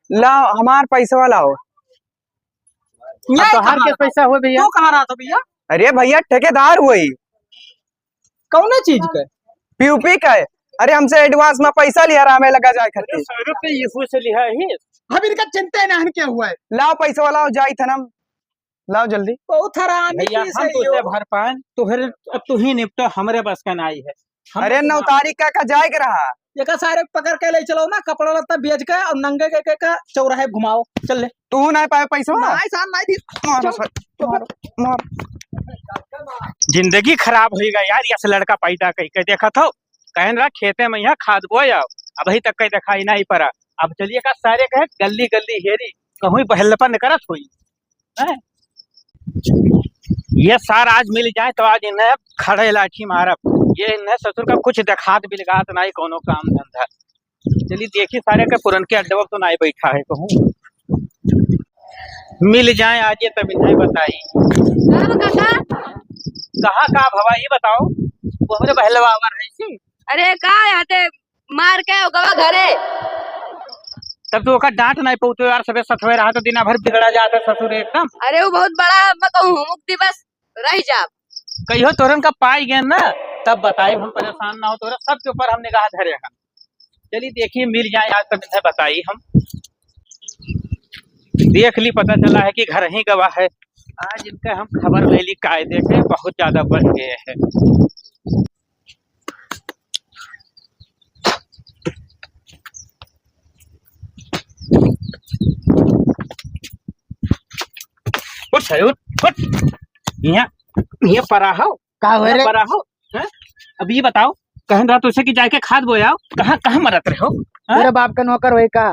लाओ हमार पैसा वाला हो। तो हार के पैसा हुए भैया? तू कहाँ रहा था भैया? अरे भैया ठेकेदार हुई कौन चीज का? पीयूपी का है। अरे हमसे एडवांस में पैसा लिया रहा हमें लगा जाए खातिर। 100 रुपये ये से लिया है। हम इनका चिंता है ना क्या हुआ है। लाओ पैसा वाला हो जाई था ना, लाओ जल्दी। बहुत हरामी भैया चीज हम है तो यो। उसे भर पाए तो फिर अब तू ही निपटो, हमारे बस का नहीं है। अरे 9 तारीख का जाए के रहा। एक सारे पकड़ के ले चलो ना, कपड़ा लत्ता बेच के और नंगे के का चौराहे घुमाओ। चल ले तू नहीं पाए पैसा नहीं साहब नहीं दी। मार चल। मार। जिंदगी खराब होगा यार, यस लड़का पैदा कही के देखा था कहन रहा खेते में यहाँ खाद बोया, अभी तक कहीं दिखाई नहीं पड़ा। अब चलिए का सारे कहे गली गली हेरी कहूँ बहलपन करत हुई है? ये सार आज मिल जाए तो आज इन्हें खड़े लाठी मारब। ये इन्हें ससुर का कुछ दिखात बिलगात नहीं, कोनो काम धंधा। चलिए देखिए सारे के पुरन के अड्डा तो नहीं बैठा है, कहूँ मिल जाए आज ये तब इन्हें बताई कहाँ का भवा ये बताओ। वो हमरे बहलवा है सी। अरे का आते मार के गवा घरे। तब तो ओका डांट नहीं पहुँचो यार, सबे सतवे रहा तो दिन भर बिगड़ा जाता ससुर एकदम। अरे वो बहुत बड़ा मैं कहूँ मुक्ति बस रह जा। कहियो तोरन का पाई गए ना तब बताए, हम परेशान ना हो तोरा सबके ऊपर हम निगाह धरेगा। चलिए देखिए मिल जाए आज तब इन्हें बताई। हम देख ली पता चला है कि घर ही गवाह है। आज इनका हम खबर ले ली, कायदे के बहुत ज्यादा बढ़ गए हैं। यहाँ परा हो परा हो। अब ये बताओ कहन रहा तुझसे कि जाके खाद बोयाओ, कहाँ कहाँ मरत रहे हो? मेरे बाप का नौकर होए का?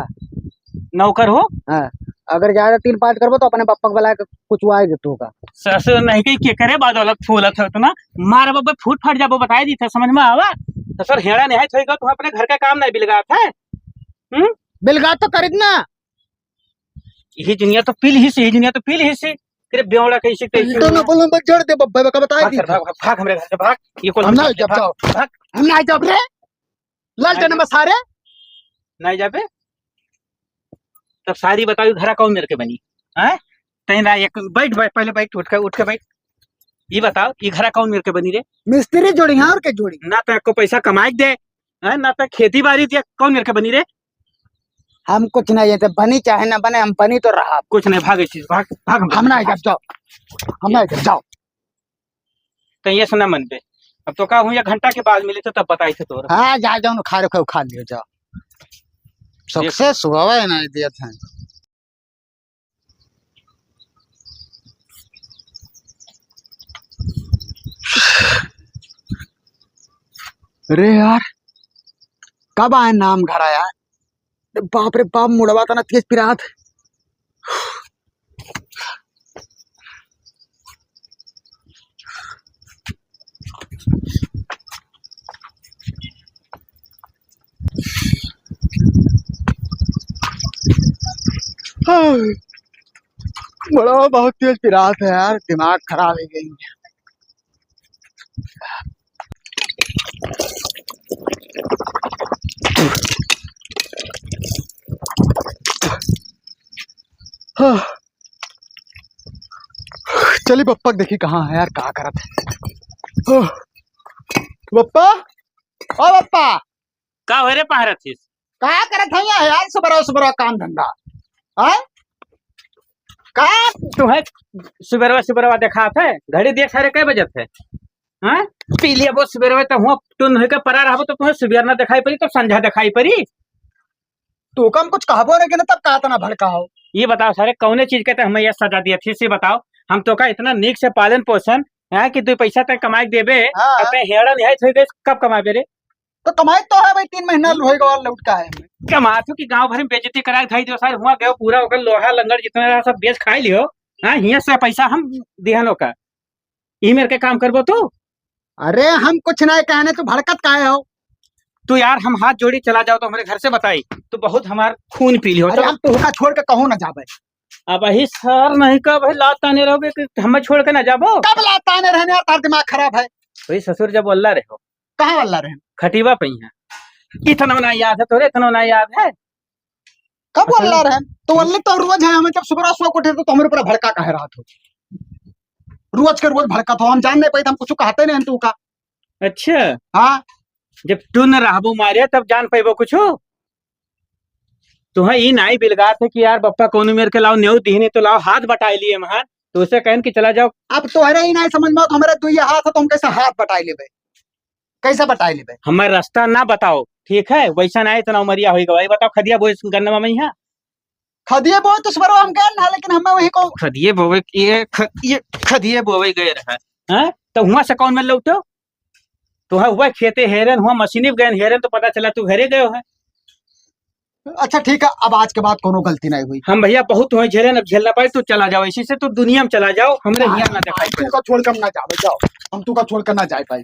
नौकर हो? हाँ, अगर ज्यादा 3-5 करबो तो अपने पप्पा बुला के कुछ वाई देतो का। ससुर नहीं कही के करे बदौलत फूलत हो ना, मार बाबा फूट फट जाबो बताई दी था, समझ में आवा? ससुर हेड़ा नहीं है तुम अपने घर का काम नहीं बिलगात है। बिलगा तो खरीदना यही दुनिया तो पील ही से, यही दुनिया तो पील ही से। तेरे बेवड़ा कैसे कैसे तो ना बोलो मत जोड़ दे बब्बा का बताई दी। भाग हमरे घर से भाग। ये कौन हम ना जब जाओ, हम ना जब रे लालटेन में सारे नहीं जाबे तब सारी बताओ घर कौन मेरे के बनी है? कहीं ना एक बैठ पहले बैठ उठ के बैठ। ये बताओ ये घर कौन मेरे के बनी रे? मिस्त्री जोड़ी है और के जोड़ी ना तो आपको पैसा कमाई दे है, ना तो खेती बाड़ी दे, कौन मेरे के बनी रे? हम कुछ नहीं है, बनी चाहे ना बने हम बनी तो रहा। कुछ नहीं भागे चीज भाग भाग। हम ना जब जाओ, हम ना जब जाओ। तो ये सुना मन पे अब तो का हूँ या घंटा के बाद मिले तो तब बताई थे तोर। हाँ जा जाओ ना, खा रखो खा लियो जाओ। सक्सेस हुआ है ना दिया था। अरे यार कब आए नाम घर आया? बाप रे बाप मुड़वा था ना तेज पिरात। बड़ा बहुत तेज पिरात है यार, दिमाग खराब हो गई। चलिए पप्पा देखी कहाँ है यार, कहाँ करत है पप्पा? ओ पप्पा का हो रे पहाड़ थी कहाँ करत है यार? सुबह काम धंधा है का? तुम्हें सुबह देखा था घड़ी देख सारे कई बजे थे? हाँ पी लिया वो सुबह तो हुआ टुन होकर परा रहा तो तुम्हें सुबह ना दिखाई पड़ी तो संझा दिखाई पड़ी। तू कम कुछ कहबो रे कि ना तब कहा था ना भड़का हो। ये बताओ सारे कौने चीज के हमें यह सजा दिया थी? से बताओ हम तो का इतना नीक से पालन पोषण है कि तू पैसा तक कमाई देबे। हाँ। हेड़ा नहीं थे कब कमाबे रे? तो कमाई तो है भाई, 3 महीना होएगा और लौट का है कमातू की गांव भर में बेइज्जती करा थाई जो सारे हुआ गयो पूरा ओकर लोहा लंगड़ जितना रहा सब बेच खाई लियो। हां हिया से पैसा हम देहनो का ई मेरे के काम करबो तू? अरे हम कुछ नहीं कहने, तू भड़कत काहे हो? तू यार हम हाथ जोड़ी चला जाओ तो हमारे घर से बताई तो बहुत हमार खून पी लियो। अरे हम तुहका छोड़ के कहूं ना जाबे। अब ही सर नहीं का भाई लाता नहीं रहोगे कि हमें छोड़ के ना जाबो? कब लाता नहीं रहने यार, तार दिमाग खराब है। भाई ससुर जब अल्लाह रहो कहाँ वाला रहे? खटीवा पई है इतना ना याद है तोरे? इतना ना याद है? कब बोल रहे हैं? तो वल्ले तो रोज है, हमें जब सुबह सो उठे तो हमारे ऊपर भड़का कह रहा था। रोज के रोज भड़का तो हम जान नहीं पाए, हम कुछ कहते नहीं तू का। अच्छा, हाँ जब तू न रहबो मारे तब जान पैबो कुछ। तुम्हें ई नाई बिलगात है कि यार बप्पा कौन मेरे के लाओ न्यू दीने तो लाओ हाथ बटाई लिए महान, तो उसे कहन कि चला जाओ। अब तोहरे ही नहीं समझ में, तो हमारे 2 हाथ है तो हम कैसे हाथ बटाई लेबे, कैसे बटाई लेबे? हमें रास्ता ना बताओ, ठीक है? वैसा ना इतना उमरिया होई गवाई बताओ। खदिया बोई गन्ना में यहाँ खदिए बोए तो सवेरो हम गए ना, लेकिन हमें वही को खदिए बोवे ये खदिए बोवे गए रहा हैं, तो हुआ से कौन मिल लौटो? तो हुआ खेते हेरन, हुआ मशीनी गए हेरन, तो पता चला तू घरे गए है। अच्छा ठीक है, अब आज के बाद कोनो गलती नहीं हुई। हम भैया बहुत हुए झेले, अब झेल ना पाए तो चला जाओ, इसी से तो दुनिया में चला जाओ, हमरे यहाँ ना दिखाई तू का छोड़ कर ना जाओ, जाओ हम तू का छोड़ कर ना जाए पाए,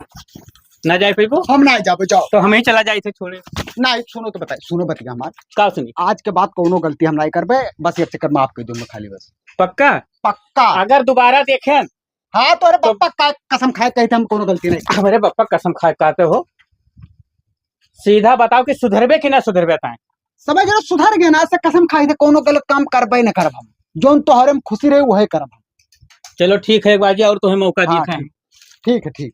ना जाए पैबो, हम ना जाओ, जाओ तो हम ही चला जाए थे छोड़े। नहीं। सुनो तो बताए, सुनो बतिया हमार, का सुनी? आज के बाद कोनो गलती हम नहीं करबे, बस एक चक्कर माफ कर दूंगा खाली, बस पक्का? पक्का। अगर दोबारा देखें हाँ तो अरे पप्पा का कसम खाए कहते हम कोनो गलती नहीं। हमारे पप्पा कसम खाते हो, सीधा बताओ कि सुधरबे कि ना सुधरबे ताए? समझ रहे, सुधर गए ना, ऐसे कसम खाई थे कोनो गलत काम करबे न करब, हम जोन तोहरे में खुशी रहे वही करब हम। चलो ठीक है, एक बाजी और तुम्हें मौका हाँ, दिए थे। ठीक है ठीक।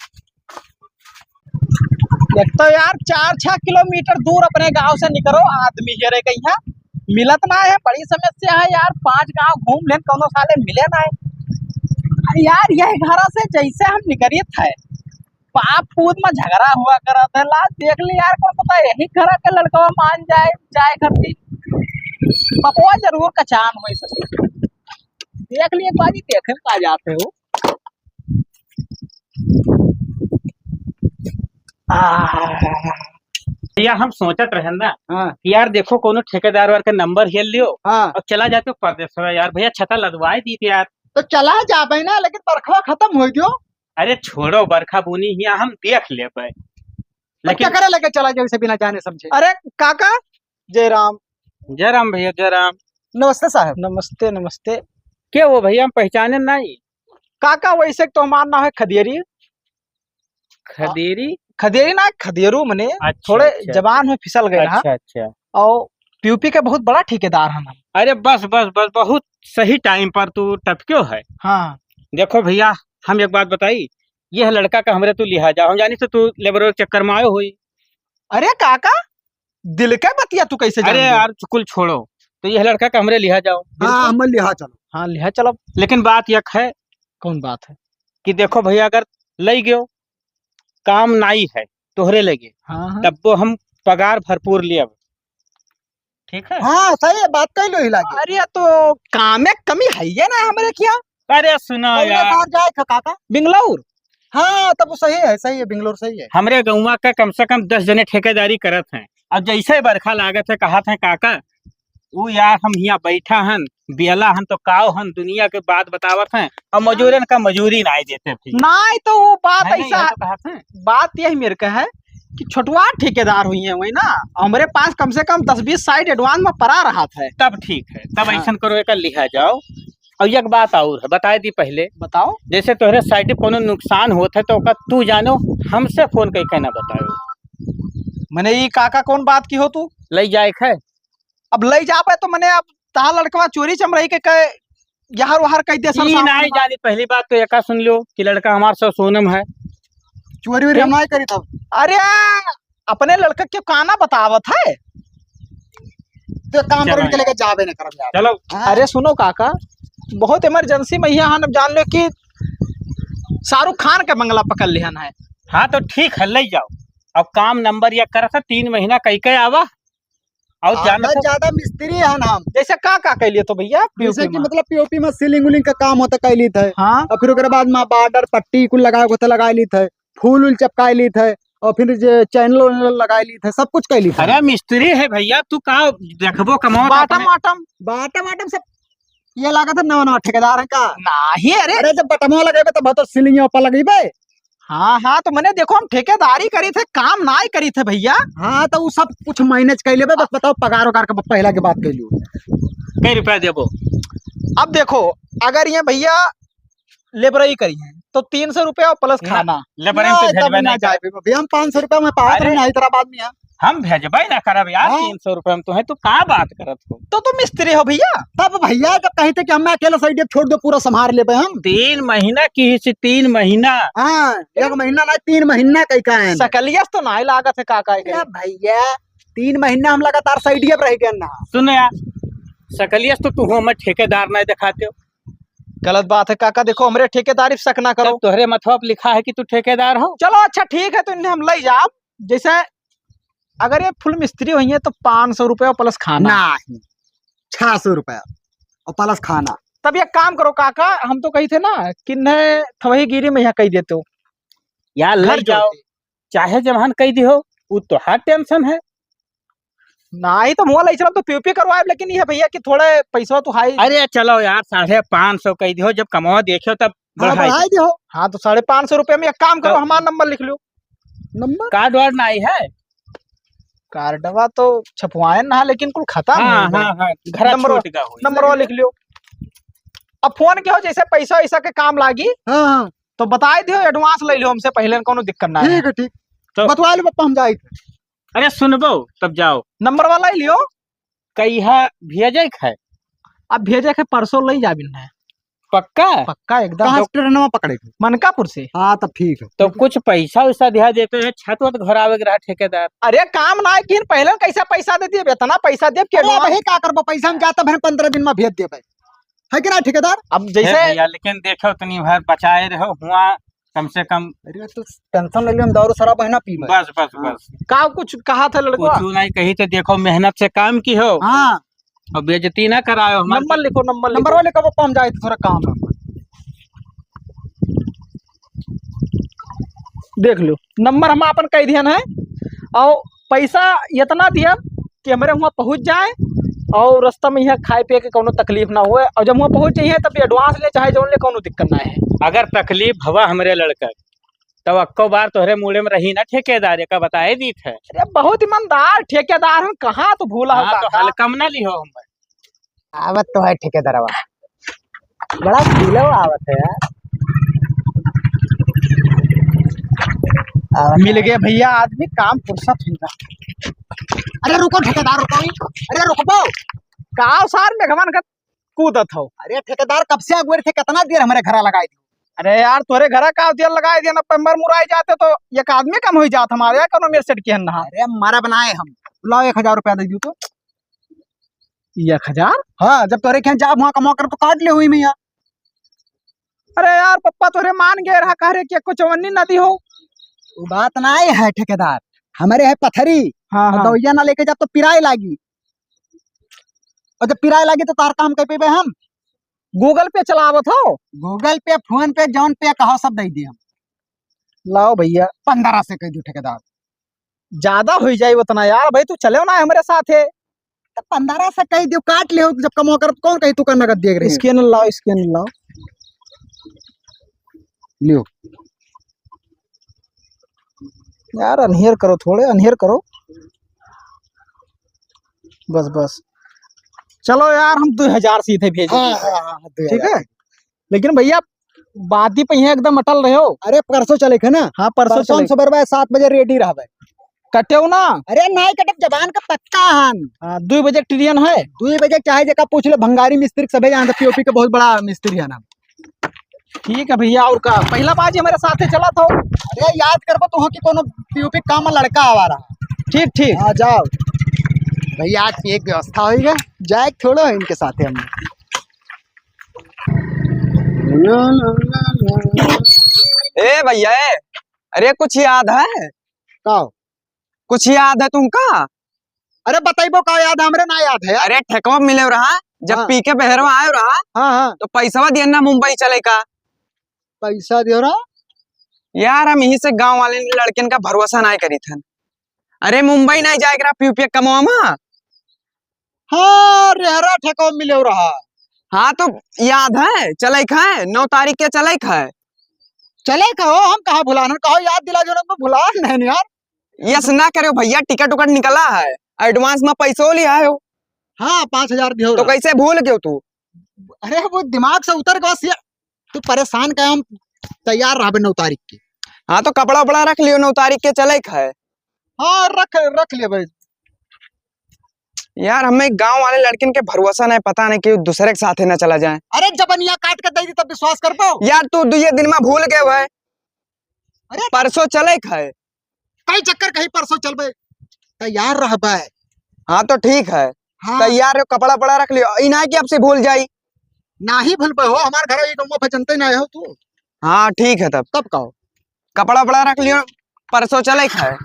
एक तो यार 4-6 किलोमीटर दूर अपने गांव से निकलो, आदमी हेरे गई है, मिलत ना है, बड़ी समस्या है यार। 5 गांव घूम लेन, कोनो साले मिले ना है यार। यही घर से जैसे हम निकलिए थे, बाप पूत में झगड़ा हुआ करा था, ला देख ली यार, कौन पता यही घर के लड़का मान जाए करती पपुआ जरूर कचान हुई सस्ती। देख लिए बाजी, देखे का जाते हो। भैया हम सोचत रहे ना हाँ कि यार देखो कोनो ठेकेदार वार का नंबर हेल लियो हाँ और चला जाते हो परदेश में। यार भैया छता लदवाई दी थी यार। तो चला जाबे ना, लेकिन बरखा खत्म हो गयो। अरे छोड़ो बरखा बुनी हिया हम देख ले पे, लेकिन क्या करे लेके चला जाओ इसे बिना जाने समझे। अरे काका, जय राम। जय राम भैया, जय राम। नमस्ते साहब। नमस्ते नमस्ते। क्या वो भैया हम पहचाने नहीं? काका वैसे तो हमार नाम है खदेरी। खदेरी? खदेरी ना, खदेरू मने अच्छा, थोड़े अच्छा, जबान में फिसल गए ना। अच्छा अच्छा। और पीयूपी के बहुत बड़ा ठेकेदार हैं हम। अरे बस बस बस, बहुत सही टाइम पर तू टपक्यो है। हाँ देखो भैया, हम एक बात बताई, यह लड़का का हमरे तू लिहाजा, हम जानी तो तू लेबर के चक्कर में आयो हुई। अरे काका, दिल के बतिया तू कैसे अरे यार कुल छोड़ो, तो यह लड़का का हमरे लिहा जाओ। हाँ हम लिहा चलो। हाँ लिहा चलो। लेकिन बात यह है कौन बात है? कि देखो भैया, अगर लई गयो काम नाई है तोहरे लगे, हाँ हाँ। तब वो हम पगार भरपूर लिया, ठीक है? हाँ सही है, बात कही लो ही लागे। अरे तो काम में कमी है ये ना हमारे क्या? अरे सुनो पहले यार, बाहर जाए काका। बिंगलौर। हाँ तब वो सही है, बेंगलोर सही है। हमरे गौवा का कम से कम 10 जने ठेकेदारी करत हैं। अब जैसे बरखा लागत है, कहा था काका वो यार हम यहाँ बैठा हन, बेला हन तो काव हन, दुनिया के बात बतावत हैं, और मजूरन का मजूरी नहीं देते फिर। नहीं तो वो बात है नहीं, ऐसा यह है, तो कहत हैं। बात यही मेरे का है कि छोटवा ठेकेदार हुई है वही ना, हमारे पास कम से कम 10-20 साइड एडवांस में पड़ा रहा था। तब ठीक है, तब हाँ। ऐसा करो, एक लिहा जाओ। और एक बात और है, बताए दी पहले, बताओ। जैसे तोहरे साइड कोनो नुकसान होता है तो ओका तू जानो, हमसे फोन कई कहना बताओ। मैंने ये काका कौन बात की हो तू? लई जाए है अब ले जा पाए तो मैंने अब ता लड़कवा चोरी चमरही के कहे यहार वहार कह दे ई नहीं जानी। पहली बात तो एका सुन लो कि लड़का हमारे साथ सोनम है। चोरी वोरी हम नहीं करी तब। अरे अपने लड़का के काना बतावत है। तो काम चलो करने के लेके जाबे न करब यार। चलो हाँ। अरे सुनो काका, बहुत इमरजेंसी में यहाँ हम जान लो कि शाहरुख खान के बंगला पकड़ लिहन है। हाँ तो ठीक है, ले जाओ। अब काम नंबर या कर 3 महीना कई कई आवा और जाना आधा ज्यादा मिस्त्री है ना हम। जैसे का कैलिए तो भैया जैसे POP कि में। मतलब पीओपी में सीलिंग उलिंग का काम होता कैली थे, हाँ और फिर ओकरे बाद में बॉर्डर पट्टी कुल लगाए होते लगाए ली थे, फूल उल चिपकाए ली थे, और फिर चैनल लगाए ली थे, सब कुछ कैली थे। अरे मिस्त्री है भैया, तू का देखबो कमाओ बाटम वाटम बाटम वाटम सब ये लागत है, नवा नवा ठेकेदार है का। नहीं। अरे अरे जब बटमो लगेबे तब तो सीलिंग ऊपर लगेबे। हाँ हाँ, तो मैंने देखो हम ठेकेदारी करी थे, काम ना ही करी थे भैया। हाँ तो वो सब कुछ मैनेज कर लेबे, बस बताओ पगार वगार का पहला के बात कैलू। कई रुपया देबो? अब देखो, अगर ये भैया लेबरई करी है तो 300 रुपया प्लस खाना। लेबरिंग से भेजबे नहीं कर। हम 500 रुपया में पास अरे। रहे हैदराबाद में। हम भेजबे ना करब यार हाँ। 300 रुपए में तुम्हें तू का बात करत हो। तो तुम मिस्त्री हो भैया। तब भैया जब कहे थे कि हमें अकेले साइड छोड़ दो पूरा संभाल ले पे हम 3 महीना की हिस्से 3 महीना। हाँ 1 महीना ना 3 महीना कहीं का है सकलियस तो ना ही लागत है काका के। अरे भैया 3 महीना हम लगातार साइड पर रह गए ना सुन यार सकलियस तो तू हमें ठेकेदार नहीं दिखाते हो। गलत बात है काका, देखो हमरे ठेकेदारी पे शक ना करो। तब तोहरे मथवा पे लिखा है कि तू ठेकेदार हो। चलो अच्छा ठीक है, तो इन्हें हम ले जाओ। जैसे अगर ये फुल मिस्त्री हुई है तो 500 रुपया प्लस खाना। नहीं 600 रुपया और प्लस खाना। तब एक काम करो काका, हम तो कही थे ना किन्ने थवही गिरी में यहाँ कही देते हो यार ले घर जाओ जोड़ते। चाहे जमान कह दी हो वो तो हर टेंशन है। ना ही तो मुँह ले चलो तो पीपी करवाए, लेकिन ये भैया कि थोड़े पैसा तो हाई। अरे चलो यार 550 कह दी हो, जब कमावा देखो तब हाँ बढ़ाई बढ़ाई दो हाँ तो 550 रुपये में एक काम करो, तो- हमारा नंबर लिख लो। नंबर कार्ड वार्ड नहीं है। कार्डवा तो छपवाए ना, लेकिन कुल खत्म हाँ हो गए। हाँ हाँ घर नंबर- छूट गया हुई। नंबर लिख लियो। अब फोन के हो जैसे पैसा वैसा के काम लागी हाँ हाँ तो बताए दियो, एडवांस ले लियो हमसे पहले, कोनो दिक्कत ना है। ठीक है ठीक तो- बतवा लो पप्पा हम जाए थे अरे सुनबो तब जाओ नंबर वाला ही लियो। कहिया भेजे है अब भेजे के परसों ले जा बिल है पक्का। पक्का एकदम। कहाँ से ट्रेनवा पकड़े थे मनकापुर से। हाँ तब ठीक है तो कुछ पैसा वैसा दिया देते हैं, छत वत घर आवे के रहा ठेकेदार। अरे काम ना है कि पहले कैसे पैसा दे दिए, इतना पैसा दे के अरे वही का करबो पैसा हम जाता भरे 15 दिन में भेज देबे है कि ना ठेकेदार। अब हे जैसे भैया लेकिन देखो तनी भर बचाए रहो हुआ कम से कम। अरे तो टेंशन ले लियो हम दारू शराब है ना पीबे। बस बस बस का कुछ कहा था लड़का। कुछ नहीं कही तो देखो मेहनत से काम की हो हाँ और बेइज्जती ना कराओ हमारे। नंबर लिखो, नंबर नंबर लिखो। वाले का पप्पा हम जाए थे थोड़ा काम है। देख लो नंबर हम अपन कह दिया है, और पैसा इतना दिया कि हमारे वहाँ पहुँच जाए और रास्ता में यहाँ खाए पिए के कोनो तकलीफ ना हुए, और जब वहाँ पहुँच जाइए तब एडवांस ले चाहे जो ले कोनो दिक्कत ना है। अगर तकलीफ हवा हमरे लड़का तब अक्को बार तोहरे मुड़े में रही ना ठेकेदार का बताए दी थे। अरे बहुत ईमानदार ठेकेदार हम, कहाँ तो भूला हाँ, तो होगा। हल्कम ना लिहो हम। आवत तो है ठेकेदारवा बड़ा फील आवत है यार। मिल गए भैया आदमी, काम फुर्सत होगा। अरे रुको ठेकेदार रुको। अरे रुको काव सार में घमन का कूदत हो। अरे ठेकेदार कब से अगुए थे कितना देर हमारे घर लगाई थी। अरे यार तोरे घर का दिया लगाए दिया ना, पंबर मुराई जाते तो एक आदमी कम हो जात हमारे यहाँ कोनो मेरे सेट के ना। अरे हमारा बनाए हम लाओ 1000 रुपया दे दियो तो। 1000? हाँ जब तोरे क्या जाब वहाँ कमा कर तो काट ले हुई मैं यहाँ। अरे यार पप्पा तोरे मान गए रहा कह रहे कि को चवन्नी नदी हो। वो बात ना है ठेकेदार, हमारे है पथरी। हाँ और हाँ दौइया ना लेके जब तो पिराए लागी, और जब पिराए लागी तो तार काम कर पे हम गूगल पे चलावत हो। गूगल पे फोन पे जौन पे कहो सब दे दिए हम। लाओ भैया 15 से कह दो ठेकेदार। ज्यादा हो जाए उतना यार, भाई तू चले ना हमारे साथ है। तो 15 से कह दियो काट ले जब कमो कर कौन कही तू का नगद देख रही स्कैन लाओ, स्कैन लाओ। लियो। यार अनहेर करो, थोड़े अनहेर करो। बस बस चलो यार हम 2000 सीधे भेजे। हाँ, ठीक है, लेकिन भैया बात ही पे यहाँ एकदम अटल रहे हो। अरे परसों चले थे ना। हाँ परसों परसों चले। सुबह 7 बजे रेडी रहबे। कटे हो ना। अरे नहीं कटब जबान का पक्का हन। 2 बजे ट्रेन है। 2 बजे चाहे जगह पूछ ले, भंगारी मिस्त्री सबे यहाँ पीओपी के बहुत बड़ा मिस्त्री है ना। ठीक है भैया, और का पहला बाजी हमारे साथ चला था। अरे याद करबो तो हो कि कोनो पीओपी काम में लड़का आवा रहा। ठीक ठीक। हाँ जाओ भैया, आज की एक व्यवस्था होगा जाए थोड़ा इनके साथ हम। ए भैया अरे कुछ याद है? का कुछ याद है तुमका? अरे बताइबो का याद है? हमरे ना याद है। अरे ठेकवा मिले रहा जब हाँ। पी के बहरवा आयो रहा हाँ हाँ तो पैसा दिया ना मुंबई चले का। पैसा दियो रहा। यार हम यही से गांव वाले लड़कन का भरोसा नहीं करी थन। अरे मुंबई नहीं जाएगा पी कमावा में। हाँ रेहरा ठेको मिले रहा। हाँ तो याद है चले है 9 तारीख के चले है। चले कहो हम कहा भुला कहो याद दिला जो ना भुला नहीं यार। यस ना करे भैया, टिकट उकट निकला है, एडवांस में पैसो लिया है। हाँ 5000 दियो तो रहा। कैसे भूल गयो तू? अरे वो दिमाग से उतर गया बस। तू परेशान का हम तैयार रहा 9 तारीख की। हाँ तो कपड़ा उपड़ा रख लियो, 9 तारीख के चले है। हाँ रख रख ले भाई। यार हमें गांव वाले लड़किन के भरोसा नहीं, पता नहीं कि दूसरे के साथ ही ना चला जाए। अरे जबनिया काट के दे दी तब विश्वास कर पाओ। यार तू ये दिन में भूल गए भाई, अरे परसों चले खाए। कई चक्कर कहीं परसों चल बे, तैयार रह बे। हाँ तो ठीक है, हाँ तैयार हो, कपड़ा पड़ा रख लियो, इना की आपसे भूल जाई। ना ही भूल पे हो, हमारे घर ये गम्मा भजनते ना हो तू। हाँ ठीक है, तब कहो कपड़ा पड़ा रख लियो, परसों चले खाए।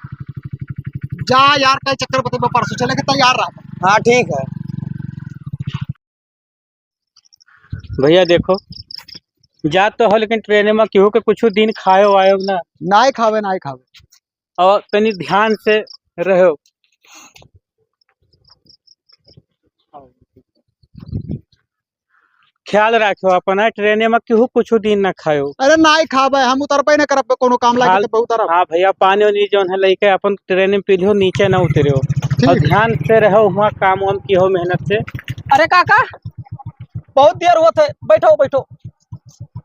जा यार, कई चक्कर बते परसों चले के तैयार रह। हाँ ठीक है। भैया देखो, जात तो हो लेकिन ट्रेन में केहू के कुछ दिन खायो आयो ना, ना ही खावे ना ही खावे। और तनी ध्यान से रहो। ख्याल रखो अपना, ट्रेन में केहू कुछ दिन ना खायो। अरे ना ही खावे, हम उतर पे ना करब कोनो काम लागे तो उतर। हाँ भैया, पानी वानी जौन है लेके अपन ट्रेन में पीलियो, नीचे ना उतरियो। और ठीक। ध्यान से रहो, वहाँ काम वाम की हो मेहनत से। अरे काका बहुत देर हुआ है, बैठो बैठो,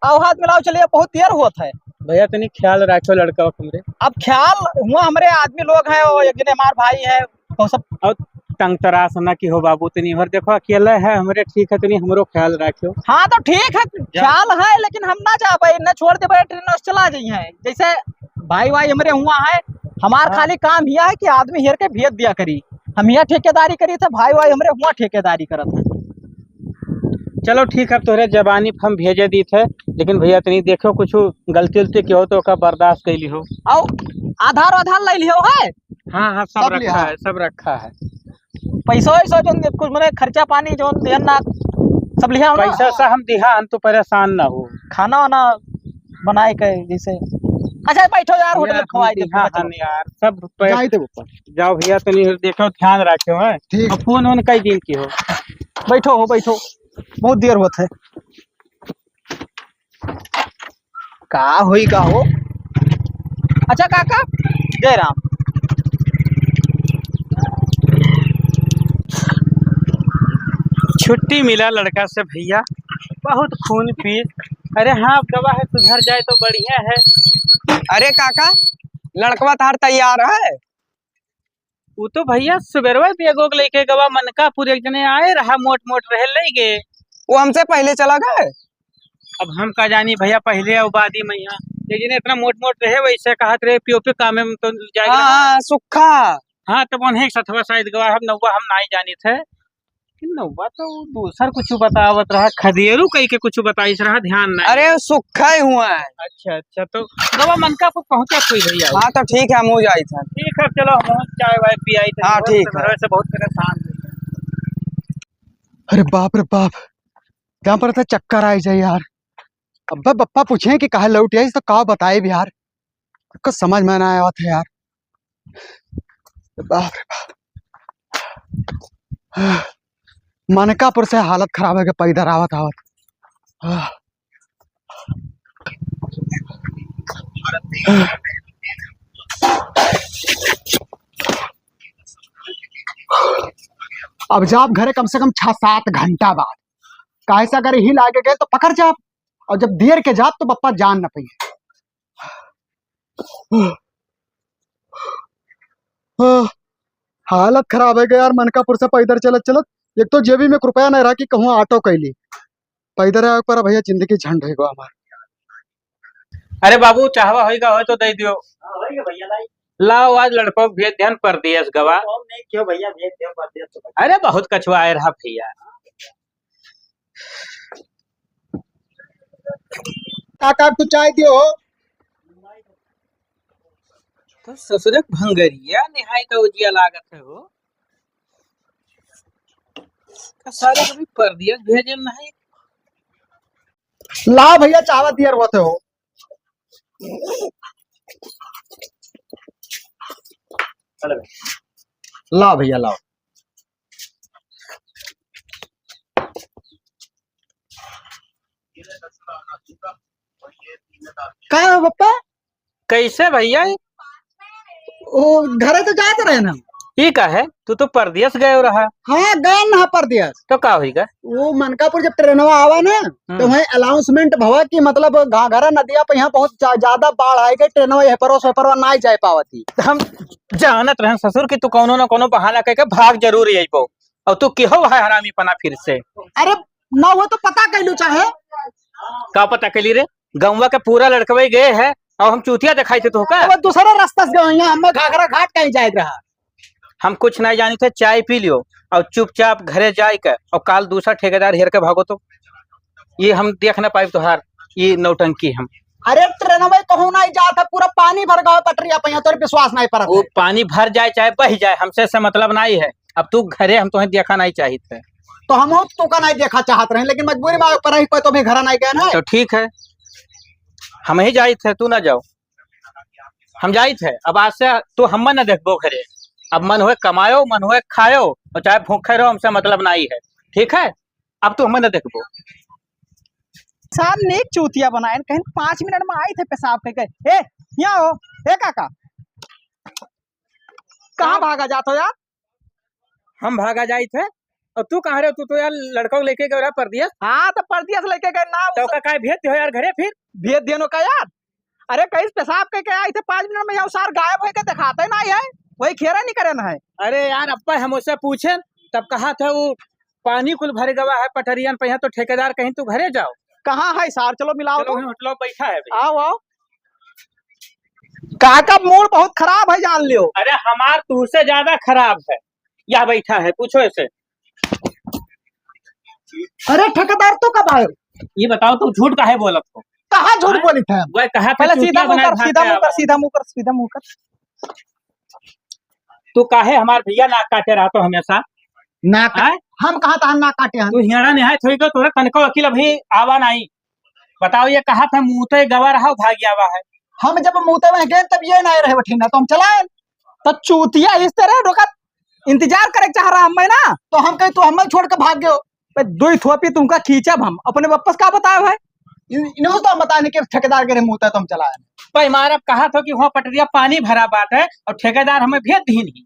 आओ हाथ मिलाओ, चलिए, बहुत देर हुआ है। भैया तनी ख्याल रखो लड़का हमरे। अब ख्याल हुआ, हमारे आदमी लोग हैं, और एक जने हमारे भाई है, वो सब। और तंग तरास ना की हो बाबू, तनी इधर देखो, अकेले है हमरे, ठीक है, तनी हमरो ख्याल रखो। हाँ तो ठीक है, ख्याल है, लेकिन हम ना जा पाए, न छोड़ दे पाए, ट्रेन से चला जाइए। जैसे भाई भाई हमारे हुआ है, हमार हाँ। खाली काम यह है कि आदमी हेर के भेज दिया करी, हम यहाँ ठेकेदारी करी थे, भाई भाई हमारे हुआ ठेकेदारी करत है। चलो ठीक है, तोहरे जबानी हम भेजे दी थे, लेकिन भैया तनी देखो कुछ गलती उलती की हो तो ओका बर्दाश्त कैली हो। आओ आधार आधार ले लियो है, हाँ हाँ, सब सब लिया। रखा है, सब रखा है। पैसा वैसा जो कुछ मैंने खर्चा पानी जो देना सब लिया हो ना? पैसा सा हम दिहा, हम तो परेशान ना हो। खाना वाना बनाए के जैसे। अच्छा बैठो यार, होटल में खवाई दे। हाँ हाँ यार, सब जाई दे ऊपर। जाओ भैया, तनी देखो, ध्यान रखो है। ठीक। और फोन वोन कई दिन की हो। बैठो हो बैठो, बहुत देर होत है। का हुई का हो। अच्छा काका, जय राम। छुट्टी मिला लड़का से भैया, बहुत खून पीस। अरे हाँ, अब गवा है, सुधर जाए तो बढ़िया है। अरे काका, लड़कवा तार तैयार है। वो तो भैया सुबेरवा बेगोग लेके गवा, मनकापुर एक जने आए रहा, मोट मोट रहे ले गए। वो हमसे पहले चला गए। अब हम का जानी भैया, पहले उबादी मैया लेकिन इतना मोट मोट रहे, वैसे कहत रहे पियो पे काम में तो जाएगा। हाँ सुखा। हाँ तब उन्हें सथवा शायद गवा, हम नौवा हम नहीं जानी थे। नौवा तो दूसर कुछ बतावत रहा, खदेरू कई के कुछ बताइस रहा, ध्यान नहीं। अरे सुखा ही हुआ है। अच्छा अच्छा, तो गवा मनकापुर पहुंचा कोई भैया। हाँ तो ठीक है, हम हो जाई था। ठीक है, चलो हम चाय वाय पी आई थे। हाँ, ठीक है। से बहुत परेशान थे। अरे बाप रे बाप, यहाँ पर तो चक्कर आ जाए यार। अब्बा बप्पा पूछे कि कहा लौट आई तो का बताए भी यार, कुछ समझ में ना आया था यार। बाप रे बाप, मनकापुर से हालत खराब है कि पैदल आवत आवत। अब जाप घरे कम से कम 6-7 घंटा बाद, काहे से अगर ही लागे गए तो पकड़ जाप, और जब देर के जाप तो पप्पा जान न पाइए। हालत खराब है यार, मनकापुर से पैदल चलत चलत। एक तो जेबी में रुपया नहीं रहा कि कहूँ ऑटो कैली, पैदल आए पर भैया जिंदगी झंड है हमार। अरे बाबू, चाहवा होगा हो तो दे दियो। लाओ, आज लड़कों को भेज ध्यान पर दिया गवा। क्यों भैया भेज दो। अरे बहुत कछुआ आए रहा भैया। काका तू चाय दियो। तो ससुर भंगरिया निहाय का उजिया लागत है हो। सारे कभी पर दिया भेजे नहीं। ला भैया चावल दिया होते हो। ला भैया लाओ। का है पप्पा? कैसे भैया? ओ घरे तो जाते रहे ना। ये का है तू तो परदेश गए रहा। हाँ गया ना परदेश। तो का होगा? वो मनकापुर जब ट्रेनवा आवा ना तो वही अनाउंसमेंट भवा कि मतलब घाघरा नदिया पे यहाँ बहुत ज्यादा बाढ़ आई गई, ट्रेनवा ये पर ना जाए पावती। हम जानत रहे ससुर की तू कोनो न कोनो बहाना कह के भाग जरूर यही पो, और तू केहो है हरामी पना फिर से। अरे ना वो तो पता कैलू चाहे का पता के लिए रे? गौवा के पूरा लड़कवे गए है और हम चूतिया दिखाई थे तो का? अब दूसरा रास्ता से गए, हम घाघरा घाट कहीं जाए रहा। हम कुछ नहीं जानी थे, चाय पी लियो और चुपचाप घरे जाए के और काल दूसरा ठेकेदार हेर के भागो तो ये हम देख ना पाए तुहार ये नौटंकी हम। अरे ट्रेनवा कहूँ नहीं जाता, पूरा पानी भर गया पटरिया पे, तो विश्वास नहीं पड़ा। वो पानी भर जाए चाहे बह जाए हमसे से मतलब नहीं है। अब तू घरे हम तुम्हें देखा नहीं चाहिए थे तो हम तो का नहीं देखा चाहत रहे, लेकिन मजबूरी में पर ही तो भी घर नहीं गए ना। तो ठीक है हम ही जाई थे, तू ना जाओ, हम जाई थे। अब आज से तू हम न देखबो घरे। अब मन हुए कमायो, मन हुए खायो, और चाहे भूखे रहो हमसे मतलब नहीं है, ठीक है? अब तू हम न देखबो। सामने एक चूतिया बनाए, कहीं 5 मिनट में आए थे पेशाब करके। ए यहाँ हो, ए काका कहाँ भागा जाते हो यार? हम भागा जाई थे और तू कहाँ रहे? तू तो यार लड़कों को लेके गया परदेश। हाँ तो परदेश लेके गए ना, तो का काय भेज हो यार घरे फिर? भेज देनो का यार। अरे कहीं पेशाब करके आए थे 5 मिनट में, यहाँ सार गायब होके दिखाते नहीं है, वही खेरा नहीं करे ना है। अरे यार अब्बा हम उससे पूछे तब कहा था वो पानी कुल भर गवा है पटरियन पे, तो ठेकेदार कहीं तू घरे जाओ। कहाँ है सार? चलो मिलाओ तो। होटलों बैठा है। आओ आओ। काका मूड बहुत खराब है जान लियो। अरे हमार तुझसे ज्यादा खराब है, या बैठा है पूछो इसे। अरे ठेकेदार तो कब आए? ये बताओ तू झूठ काहे बोलत हो? कहाँ झूठ बोली थे? वह कहा था पहले सीधा मुंह कर, सीधा मुंह कर, सीधा। सीधा मुंह कर, सीधा मुंह कर। तू काहे हमार भैया नाक काटे रहा तो हमेशा? ना हम कहा था ना काटे हैं। तू हियाड़ा निहाय थोड़ी को तोरा तनको वकील अभी आवा नहीं। बताओ ये कहा था मुँह गवा रहा भाग गया है। हम जब मुँहते में गए तब ये नहीं रहे बैठे ना, तो हम चलाए। तो चूतिया इस तरह रोका इंतजार करे चाह रहा हम ना, तो हम कहे तो हम छोड़ के भाग गए। दो थोपी तुमका खींचब हम अपने वापस का बताओ भाई। इन्हों तो हम बताने के ठेकेदार के मुँहते तो हम चलाए। भाई हमारा कहा था कि वहाँ पटरिया पानी भरा बात है और ठेकेदार हमें भेज दी नहीं।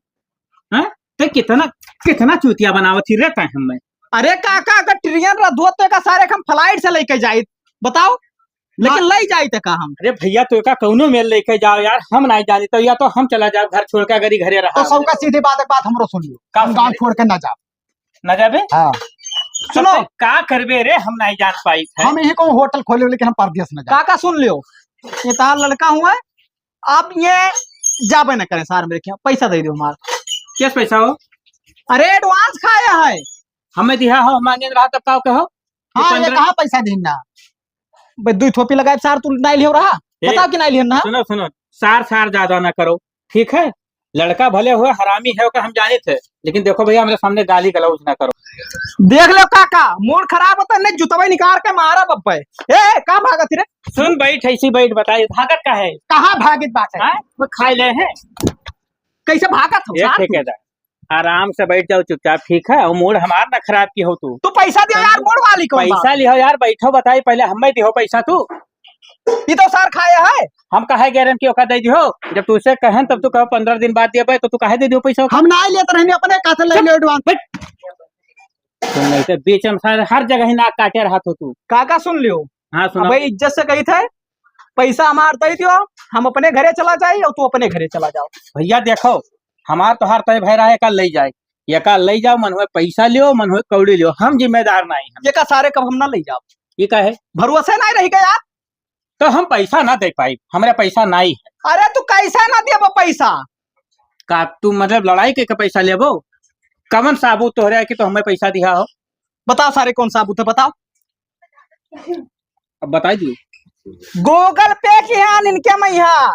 हाँ? तो कितना कितना चूतिया बनावत ही रहता है हमें। अरे काका अगर ट्रेन रद्द तो का सारे हम फ्लाइट से लेके जाए बताओ, लेकिन ले जाए तो का हम। अरे भैया तो का कौनो मेल लेके जाओ यार, हम नहीं जानी तो या तो हम चला जाओ घर छोड़ के, अगर ही घरे रहा तो सबका सीधी बात हमरो सुन लियो, हम गांव छोड़ के ना जाओ। न जाबे? हाँ सुनो का करबे रे, हम नहीं जान पाई थे। हम यही को होटल खोले लेकिन हम परदेश न जाए। काका सुन लियो, ये तार लड़का हुआ है, आप ये जाबे न करें सार मेरे यहाँ पैसा दे दो हमारा। किस पैसा हो? अरे एडवांस खाया है हमें दिया हो, मांगे रहा तब का कहो। हाँ ये कहाँ पैसा देना भाई, दुई थोपी लगाए सार तू नहीं लियो रहा, बताओ कि नहीं लियो ना। सुनो सुनो, सार ज्यादा ना करो, ठीक है? लड़का भले हुए हरामी है का हम जाने थे, लेकिन देखो भैया मेरे सामने गाली गलौज ना करो। देख लो काका मूड खराब होता है, नहीं जुतवा निकाल के मारा बप्पे। ए कहाँ भागत रे? सुन बैठ ऐसी बैठ, बताइए भागत का है? कहाँ भागित बात है? वो खाई ले हैं कैसे भागत हो सार तू? ठेकेदार आराम से बैठ जाओ चुपचाप, ठीक है? और मूड हमार ना खराब की हो तू। तू पैसा दियो यार, मूड वाली को पैसा लियो यार, बैठो बताई पहले हमें दियो पैसा। तू ये तो सार खाया है, हम काहे गारंटी ओका दे दियो? जब तू उसे कहन तब तू कहो 15 दिन बाद दिया तो तू काहे दे दियो पैसा? हम नहीं लेते रहने अपने काथे ले ले एडवांस। सुन नहीं तो बीच में सारे हर जगह ही नाक काटे रहा तो तू। काका सुन लियो। हाँ सुनो भाई इज्जत से कही थे, पैसा हमार दे दियो, हम अपने घरे चला जाए और तू अपने घरे चला जाओ। भैया देखो हमार तो हर तय भय रहा है, कल ले जाए या कल ले जाओ, मन हुए पैसा लियो मन हुए कौड़ी लियो, हम जिम्मेदार नहीं हम। ये का सारे कब हम ना ले जाओ, ये का है? भरोसे नहीं रही का यार। तो हम पैसा ना दे पाई, हमारे पैसा नहीं है। अरे तू कैसा ना दिया वो पैसा? का तू मतलब लड़ाई के पैसा लेबो? कवन साबुत तो हो रहा है कि तो हमें पैसा दिया हो? बताओ सारे कौन साबुत है बताओ। अब बता दी गूगल पे की हाँ इनके में यहाँ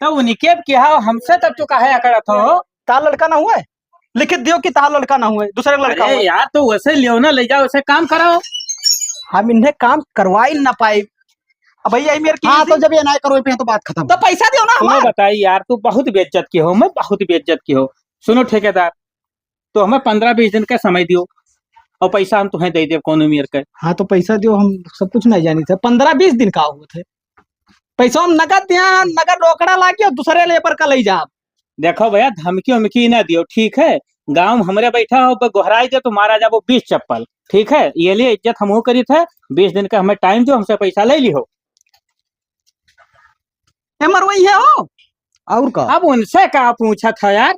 तो उनके क्या हो, हमसे तब तू काहे अकड़त हो? तार लड़का ना हुए, लिखित दियो कि तार लड़का ना हुए, दूसरे लड़का अरे हुए। यार तो वैसे लियो ना, ले जाओ वैसे काम कराओ। हम इन्हें काम करवा ही ना पाए। अब भैया ये मेरे की हाँ तो जब ये नहीं करो तो बात खत्म। तो पैसा दियो ना तुम्हें हमारा। बताई यार, तू बहुत बेइज्जत की हो, मैं बहुत बेइज्जत की हो। सुनो ठेकेदार, तो हमें 15-20 दिन का समय दियो और पैसा हम तुम्हें दे दे कोनो मीर के। हाँ तो पैसा दियो, हम सब कुछ नहीं जानी थे। 15-20 दिन का हुए थे, पैसा हम नगद दिया, नगद रोकड़ा ला के और दूसरे लेबर का ले जा। देखो भैया धमकी उमकी ना दियो, ठीक है। गांव में हमरे बैठा हो गोहराई दे तो मारा जाबो 20 चप्पल, ठीक है। ये लिए इज्जत हमहू करी थे, 20 दिन का हमें टाइम दो, हमसे पैसा ले लियो। मरवई है हो और का अब उनसे क्या पूछा था यार।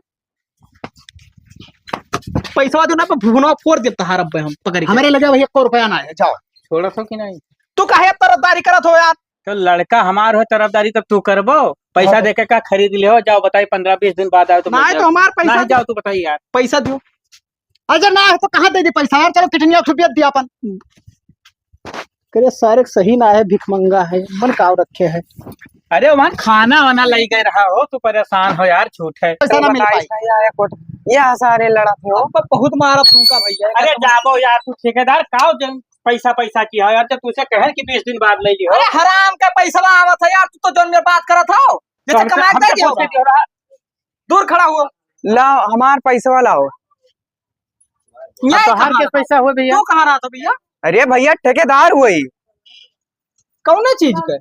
पैसा दो ना पर भुवना फोड़ देता हार अब हम पकड़ के। हमारे लगे भैया 1 रुपया ना है, जाओ। छोड़ा तो कि नहीं? तू काहे तरफदारी करत हो यार? तो लड़का हमार हो तरफदारी तब तू करबो, पैसा देके का खरीद लियो। जाओ बताई 15-20 दिन बाद आओ तो ना तो हमार पैसा नहीं जाओ, तू बताई यार। पैसा दियो। अजय ना है तो कहाँ दे दी पैसा यार, चलो कितनी रुपया दिया अपन। करे सारे सही ना है, भिखमंगा है, मन काव रखे है। अरे वहाँ खाना वाना ले गए रहा हो, तू परेशान हो यार, झूठ है। पैसा ना मिल पाई। ये सारे लड़ा थे हो। पर बहुत मारा तू का भैया। अरे जाबो यार, तू ठेकेदार काओ पैसा पैसा किया यार, जब तुझसे कहे कि 20 दिन बाद ले लियो। अरे हराम का पैसा आवत है यार, तू तो जोन में बात करत हो जैसे हमसे- कमा के हमसे दियो। पूछे क्यों रहा? दूर खड़ा हुआ लाओ हमार पैसा लाओ। अब तो हर के पैसा हुए भैया। तू कहाँ रहा था भैया? अरे भैया ठेकेदार हुई कौन चीज का?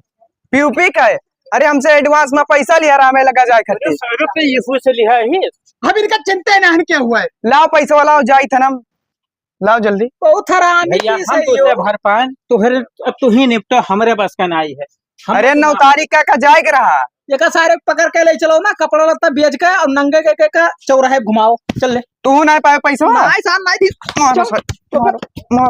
पीयूपी का है। अरे हमसे एडवांस में पैसा लिया रहा, हमें लगा जाए खातिर। 100 रुपये यीशु से लिया ही। अब इनका चिंता ना क्या हुआ है। लाओ पैसा लाओ, जाई थनम लाओ जल्दी। बहुत हराम भैया हम तुझसे भर पाए तो फिर अब तू ही निपटो, हमरे बस का नाई है। अरे 9 तारीख का जाए के रहा। ये का सारे पकड़ के ले चलो ना, कपड़ा लत्ता बेच के और नंगे के का चौराहे घुमाओ। चल ले तू नहीं पाए पैसा। नहीं साहब नहीं दी। मारो, मारो।